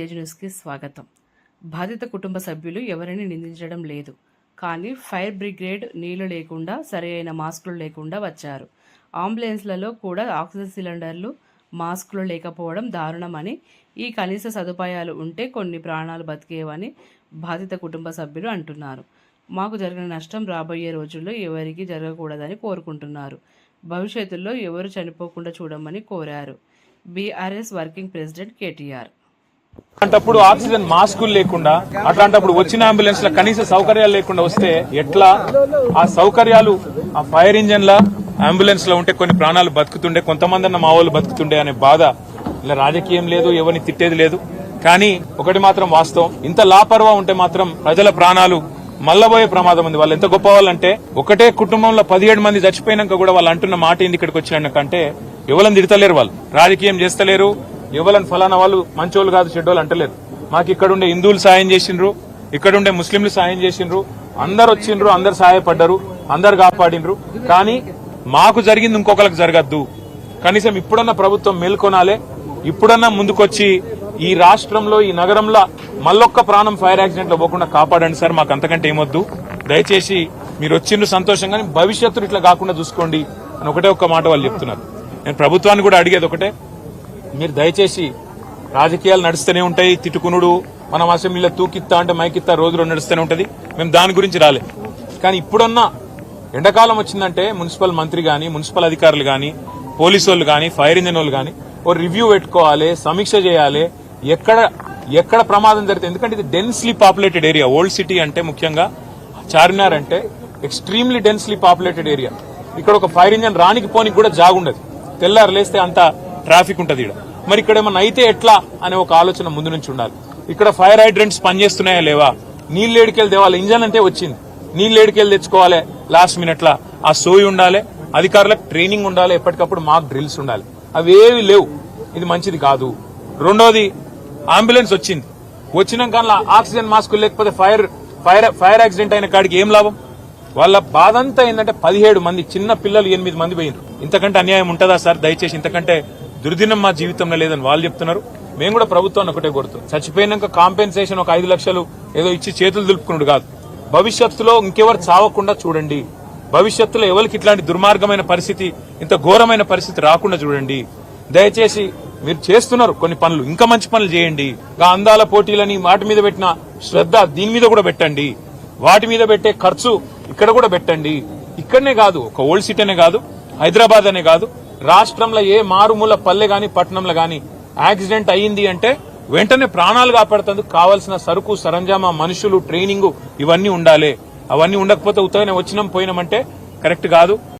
తేజ్ న్యూస్కి స్వాగతం. బాధిత కుటుంబ సభ్యులు ఎవరిని నిందించడం లేదు. కానీ ఫైర్ బ్రిగేడ్ నీళ్లు లేకుండా, సరైన మాస్కులు లేకుండా వచ్చారు. అంబులెన్స్లలో కూడా ఆక్సిజన్ సిలిండర్లు, మాస్కులు లేకపోవడం దారుణమని, ఈ కనీస సదుపాయాలు ఉంటే కొన్ని ప్రాణాలు బతికేవని బాధిత కుటుంబ సభ్యులు అంటున్నారు. మాకు జరిగిన నష్టం రాబోయే రోజుల్లో ఎవరికీ జరగకూడదని కోరుకుంటున్నారు. భవిష్యత్తులో ఎవరు చనిపోకుండా చూడమని కోరారు. BRS working president KTR. అట్లాంటప్పుడు ఆక్సిజన్ మాస్కులు లేకుండా, అట్లాంటప్పుడు వచ్చిన అంబులెన్స్ ల కనీస సౌకర్యాలు లేకుండా వస్తే ఎట్లా? ఆ సౌకర్యాలు ఆ ఫైర్ ఇంజన్ ల అంబులెన్స్ లో ఉంటే కొన్ని ప్రాణాలు బతుకుతుండే, కొంతమంది అన్న మా వాళ్ళు బతుకుతుండే అనే బాధ. ఇలా రాజకీయం లేదు, ఎవరిని తిట్టేది లేదు. కానీ ఒకటి మాత్రం వాస్తవం, ఇంత లాపర్వా ఉంటే మాత్రం ప్రజల ప్రాణాలు మల్లబోయే ప్రమాదం ఉంది. వాళ్ళు ఎంత గొప్ప వాళ్ళంటే, ఒకటే కుటుంబంలో 17 మంది చచ్చిపోయినాక కూడా వాళ్ళు అంటున్న మాట ఏంది ఇక్కడికి వచ్చినాకంటే, ఎవరిని తిడతలేరు, వాళ్ళు రాజకీయం చేస్తలేరు, ఎవరని ఫలానా వాళ్ళు మంచోళ్ళు కాదు చెడ్డోళ్ళు అంటలేరు. మాకు ఇక్కడుండే హిందువులు సాయం చేసిండ్రు, ఇక్కడుండే ముస్లింలు సాయం చేసిండ్రు, అందరు వచ్చిండ్రు, అందరు సహాయపడ్డారు, అందరు కాపాడిండ్రు. కానీ మాకు జరిగింది ఇంకొకరికి జరగద్దు. కనీసం ఇప్పుడన్నా ప్రభుత్వం మేల్కొనాలే, ఇప్పుడన్నా ముందుకొచ్చి ఈ రాష్ట్రంలో, ఈ నగరంలో మళ్ళొక్క ప్రాణం ఫైర్ యాక్సిడెంట్ లో పోకుండా కాపాడండి సార్. మాకు అంతకంటే ఏమొద్దు. దయచేసి మీరు వచ్చిండ్రు సంతోషంగా, భవిష్యత్తులో ఇట్లా కాకుండా చూసుకోండి అని ఒకటే ఒక్క మాట వాళ్ళు చెప్తున్నారు. నేను ప్రభుత్వాన్ని కూడా అడిగేది ఒకటే, మీరు దయచేసి రాజకీయాలు నడుస్తూనే ఉంటాయి, తిట్టుకునుడు, మనం అసెంబ్లీలో తూకిత్తా అంటే మైకిత్తా రోజులో నడుస్తూనే ఉంటది. మేము దాని గురించి రాలే. కానీ ఇప్పుడున్న ఎండాకాలం వచ్చిందంటే మున్సిపల్ మంత్రి గాని, మున్సిపల్ అధికారులు గాని, పోలీసు వాళ్ళు గాని, ఫైర్ ఇంజిన్ వాళ్ళు గాని ఓ రివ్యూ పెట్టుకోవాలి, సమీక్ష చేయాలి, ఎక్కడ ప్రమాదం జరిగితే. ఎందుకంటే ఇది densely populated area. Old city అంటే ముఖ్యంగా చార్మినార్ అంటే ఎక్స్ట్రీమ్లీ డెన్స్లీ పాపులేటెడ్ ఏరియా. ఇక్కడ ఒక ఫైర్ ఇంజిన్ రానికి పోనికి కూడా జాగుండదు, తెల్లారు లేస్తే అంత ట్రాఫిక్ ఉంటది ఇక్కడ. మరి ఇక్కడ ఏమన్నా అయితే ఎట్లా అనే ఒక ఆలోచన ముందు నుంచి ఉండాలి. ఇక్కడ ఫైర్ హైడ్రెంట్స్ పనిచేస్తున్నాయా లేవా, నీళ్ళు ఏడికెళ్ళి తేవాలి, ఇంజన్ అంటే వచ్చింది, నీళ్ళు ఏడికెళ్ళి తెచ్చుకోవాలి లాస్ట్ మినిట్ లా, ఆ సోయి ఉండాలి, అధికారులకు ట్రైనింగ్ ఉండాలి, ఎప్పటికప్పుడు మాక్ డ్రిల్స్ ఉండాలి. అవేవి లేవు, ఇది మంచిది కాదు. రెండోది, అంబులెన్స్ వచ్చింది, వచ్చినాక ఆక్సిజన్ మాస్కులు లేకపోతే ఫైర్ యాక్సిడెంట్ అయిన కాడికి ఏం లాభం? వాళ్ళ బాధ అంతా ఏంటంటే 17 మంది చిన్న పిల్లలు 8 మంది పోయినారు. ఇంతకంటే అన్యాయం ఉంటుందా సార్? దయచేసి ఇంతకంటే దుర్దినం మా జీవితంలో లేదని వాళ్ళు చెప్తున్నారు. మేము కూడా ప్రభుత్వాన్ని ఒకటే కోరుతాం, చచ్చిపోయినాక కాంపెన్సేషన్ ఒక 5 లక్షలు ఏదో ఇచ్చి చేతులు దులుపుకున్నాడు కాదు, భవిష్యత్తులో ఇంకెవరు చావకుండా చూడండి. భవిష్యత్తులో ఎవరికి ఇట్లాంటి దుర్మార్గమైన పరిస్థితి, ఇంత ఘోరమైన పరిస్థితి రాకుండా చూడండి. దయచేసి మీరు చేస్తున్నారు కొన్ని పనులు, ఇంకా మంచి పనులు చేయండి. అందాల పోటీలని వాటి మీద పెట్టిన శ్రద్ధ దీని మీద కూడా పెట్టండి, వాటి మీద పెట్టే ఖర్చు ఇక్కడ కూడా పెట్టండి. ఇక్కడనే కాదు, ఒక ఓల్డ్ సిటీనే కాదు, హైదరాబాద్ అనే కాదు, రాష్ట్రంలో ఏ మారుమూల పల్లె గాని పట్టణంలో గాని యాక్సిడెంట్ అయ్యింది అంటే వెంటనే ప్రాణాలు కాపాడుతందుకు కావాల్సిన సరుకు, సరంజామా, మనుషులు, ట్రైనింగ్ ఇవన్నీ ఉండాలి. అవన్నీ ఉండకపోతే ఉత్తగానే వచ్చినాం పోయినామంటే కరెక్ట్ కాదు.